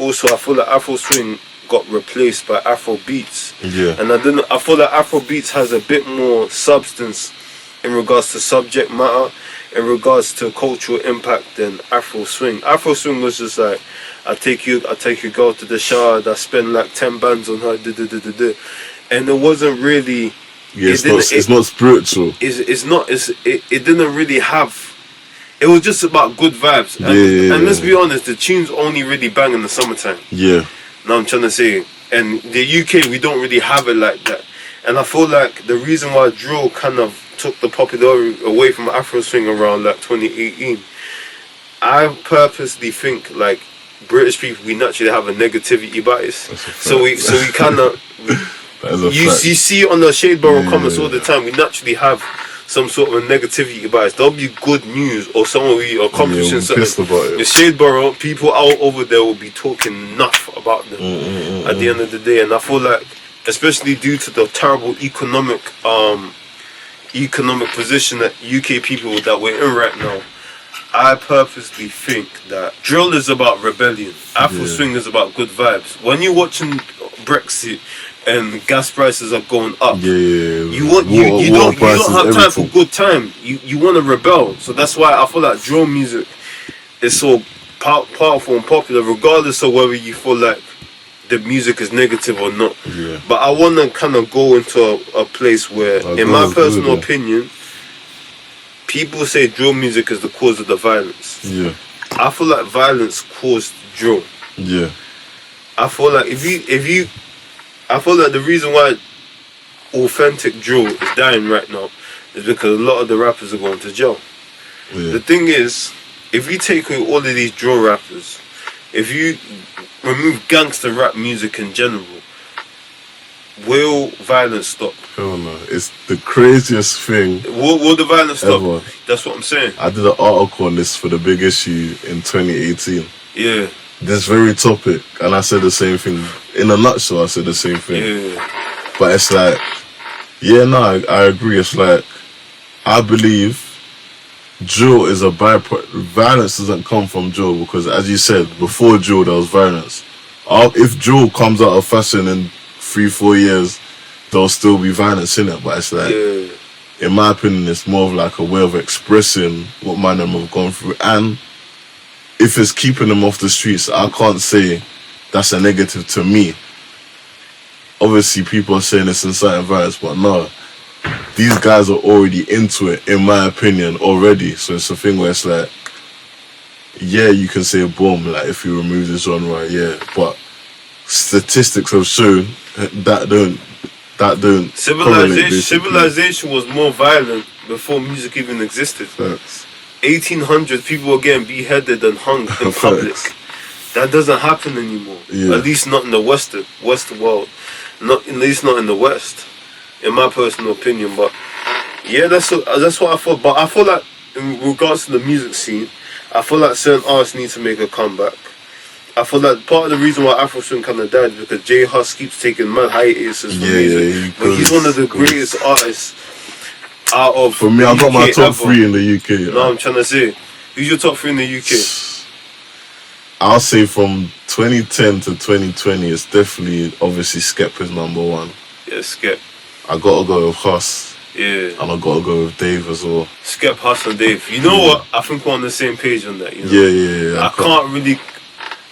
also I feel like Afro swing got replaced by Afro beats. Yeah. And I feel like Afro beats has a bit more substance in regards to subject matter, in regards to cultural impact than Afro swing. Afro swing was just like, I take your girl to the shower, I spend like 10 bands on her, and it wasn't really. Yeah, it's not spiritual. It didn't really have. It was just about good vibes. And let's be honest, the tunes only really bang in the summertime. Yeah. Now I'm trying to say, and the UK we don't really have it like that. And I feel like the reason why drill kind of took the popularity away from Afro swing around like 2018, I purposely think like British people, we naturally have a negativity bias. So we kind of you see it on the Shade Borough comments all the time. We naturally have some sort of a negativity bias. There'll be good news or someone we are accomplishing something. The Shade Borough people out over there will be talking enough about them at the end of the day. And I feel like, especially due to the terrible economic position that UK people that we're in right now, I purposely think that drill is about rebellion. Afro swing is about good vibes. When you're watching Brexit and gas prices are going up, you don't have time for good time. You want to rebel. So that's why I feel like drill music is so powerful and popular, regardless of whether you feel like the music is negative or not. Yeah. But I want to kind of go into a place where, in my personal opinion, people say drill music is the cause of the violence. Yeah. I feel like violence caused drill. Yeah. I feel like I feel like the reason why authentic drill is dying right now is because a lot of the rappers are going to jail. Yeah. The thing is, if you take away all of these drill rappers, if you remove gangster rap music in general, will violence stop? Hell no. It's the craziest thing. Will the violence stop? Ever. That's what I'm saying. I did an article on this for the Big Issue in 2018. Yeah. This very topic, and I said the same thing. In a nutshell, I said the same thing. Yeah. But it's like, I agree. It's like, I believe drill is a byproduct. Violence doesn't come from drill because, as you said, before drill there was violence. If drill comes out of fashion in 3-4 years, there'll still be violence in it. But it's like, in my opinion, it's more of like a way of expressing what man them have gone through. And if it's keeping them off the streets, I can't say that's a negative to me. Obviously, people are saying it's inciting violence, but no. These guys are already into it, in my opinion, already. So it's a thing where it's like, you can say boom, like if you remove the genre, but statistics have shown that don't Civilization was more violent before music even existed. Facts. 1800s, people were getting beheaded and hung in public. That doesn't happen anymore. Yeah. At least not in the Western world. At least not in the West, in my personal opinion. But that's what I thought. But I feel like in regards to the music scene, I feel like certain artists need to make a comeback. I feel like part of the reason why Afro swing kind of died is because J Hus keeps taking mad hiatuses from music. But he's one of the greatest artists out of. For me, I got my top 3 in the UK. No, I'm trying to say, who's your top 3 in the UK? I'll say from 2010 to 2020, it's definitely, obviously, Skep is number 1. Yeah, Skep. I gotta go with Hus. Yeah. And I gotta go with Dave as well. Skep, Hus and Dave. You know what? I think we're on the same page on that. You know? Yeah. I can't really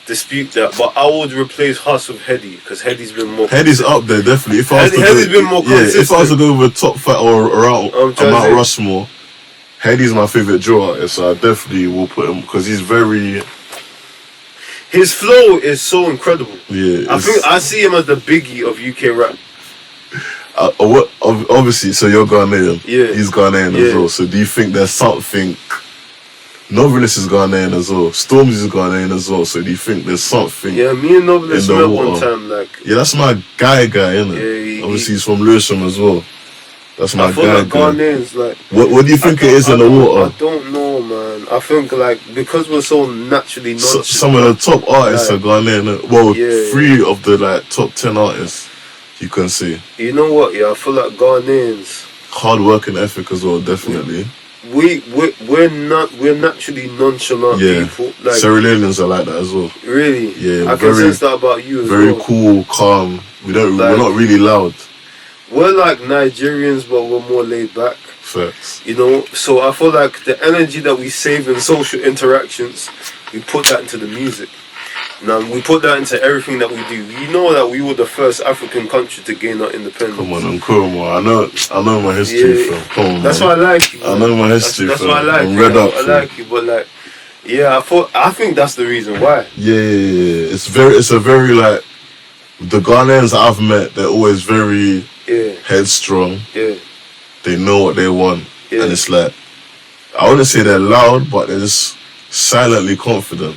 dispute that, but I would replace Hus with Heady because Heady's been more. Heady's up there definitely. If I was Heady's been more consistent. If I was to go with a top 5 or around Mount Rushmore, Heady's my favorite drill artist, so I definitely will put him because he's very. His flow is so incredible. Yeah, I think I see him as the Biggie of UK rap. Obviously, so you're Ghanaian. Yeah, he's Ghanaian as well. So do you think there's something? Novelist is Ghanaian as well. Storms is Ghanaian as well. So do you think there's something? Yeah, me and Novelist met one time. That's my guy, isn't it? Yeah, obviously he's from Lewisham as well. That's my guy. I feel like Ghanaians What do you think it is in the water? I don't know, man. I think because we're so naturally some of the top artists are Ghanaian. Well, 3 of the top 10 artists you can see. You know what? Yeah, I feel like Ghanaians. Hard work and ethic as well, definitely. we're naturally nonchalant people. Like, Sierra Leoneans are like that as well. Really? Yeah, I can sense that about you as well. Very cool, calm. We're not really loud. We're like Nigerians, but we're more laid back. Facts. You know, so I feel like the energy that we save in social interactions, we put that into the music. Now we put that into everything that we do. You know that we were the first African country to gain our independence. Come on, I'm cool, man. I know my history, fam. Come on, that's man. why I like you. Man. I know my history. That's why I like I'm you. read up. I like you, but like, yeah, I think that's the reason why. Yeah. It's a very like the Ghanaians I've met. They're always very headstrong. Yeah. They know what they want, and it's like I wouldn't say they're loud, but they're just silently confident.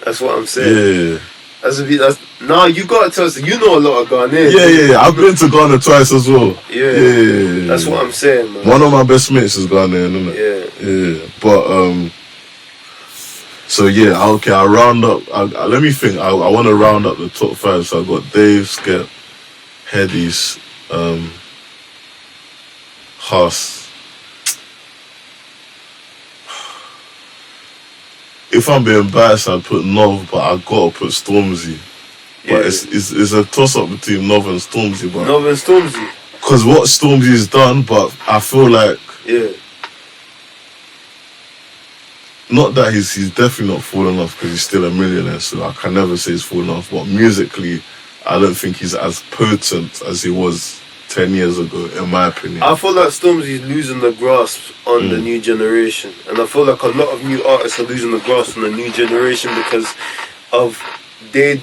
That's what I'm saying. Yeah. Nah, you gotta tell us. You know a lot of Ghanaians. Yeah. I've been to Ghana twice as well. Yeah. That's what I'm saying, man. One of my best mates is Ghanaian, isn't it? Yeah. But so yeah, okay. I'll round up. Let me think. I want to round up the top 5. So I've got Dave, Skep, Headies, Huss. If I'm being biased, I'd put Nov, but I gotta put Stormzy. But it's a toss up between Nov and Stormzy. But Nov and Stormzy. Because what Stormzy's done, but I feel like not that he's definitely not fallen off because he's still a millionaire, so I can never say he's fallen off. But musically, I don't think he's as potent as he was 10 years ago, in my opinion. I feel like Stormzy's losing the grasp on the new generation, and I feel like a lot of new artists are losing the grasp on the new generation because of they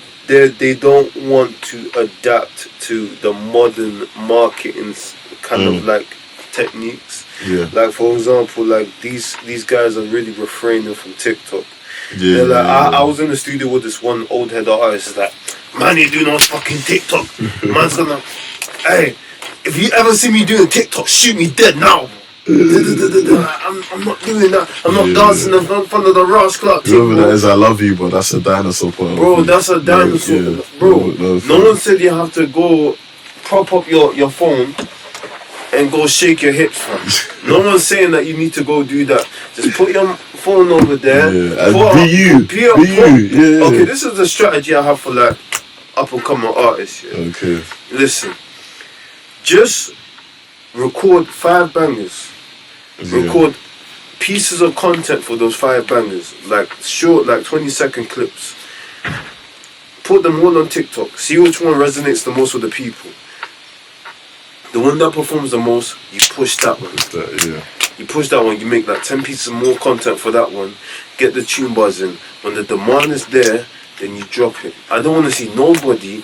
don't want to adapt to the modern marketing kind of like techniques. Yeah. Like for example, like these guys are really refraining from TikTok. Yeah. They're like, I was in the studio with this one old head artist. It's like, man, you do not fucking TikTok. Man's gonna, hey, if you ever see me doing TikTok, shoot me dead now. I'm not doing that. I'm not dancing in front of the Rush Club. Whoever that is, I love you, but that's a dinosaur point. Bro, that's a dinosaur. Bro, no one said you have to go prop up your phone and go shake your hips, fam. No one's saying that you need to go do that. Just put your phone over there. Yeah, be you. Yeah. Okay, this is the strategy I have for like up and coming artists. Yeah. Okay. Listen, just record 5 bangers. Yeah. Record pieces of content for those 5 bangers, like short, like 20-second clips. Put them all on TikTok. See which one resonates the most with the people. The one that performs the most, you push that one. You push that one, you make like 10 pieces of more content for that one. Get the tune buzzing. When the demand is there, then you drop it. I don't want to see nobody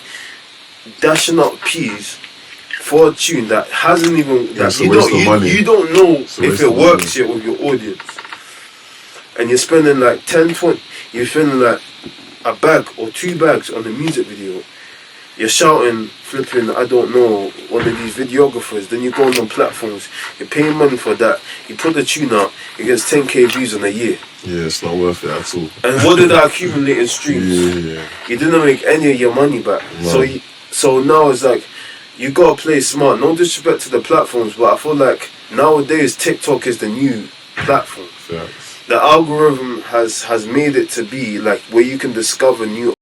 dashing out peas for a tune that hasn't even... That you don't know if it works yet with your audience. And you're spending like 10, 20... You're spending like a bag or 2 bags on the music video. You're shouting, flipping, I don't know, one of these videographers. Then you go on platforms. You're paying money for that. You put the tune out. It gets 10k views in a year. Yeah, it's not worth it at all. And what did that accumulate in streams? Yeah. You didn't make any of your money back. No. So now it's like, you gotta play smart. No disrespect to the platforms, but I feel like nowadays TikTok is the new platform. Facts. The algorithm has made it to be like where you can discover new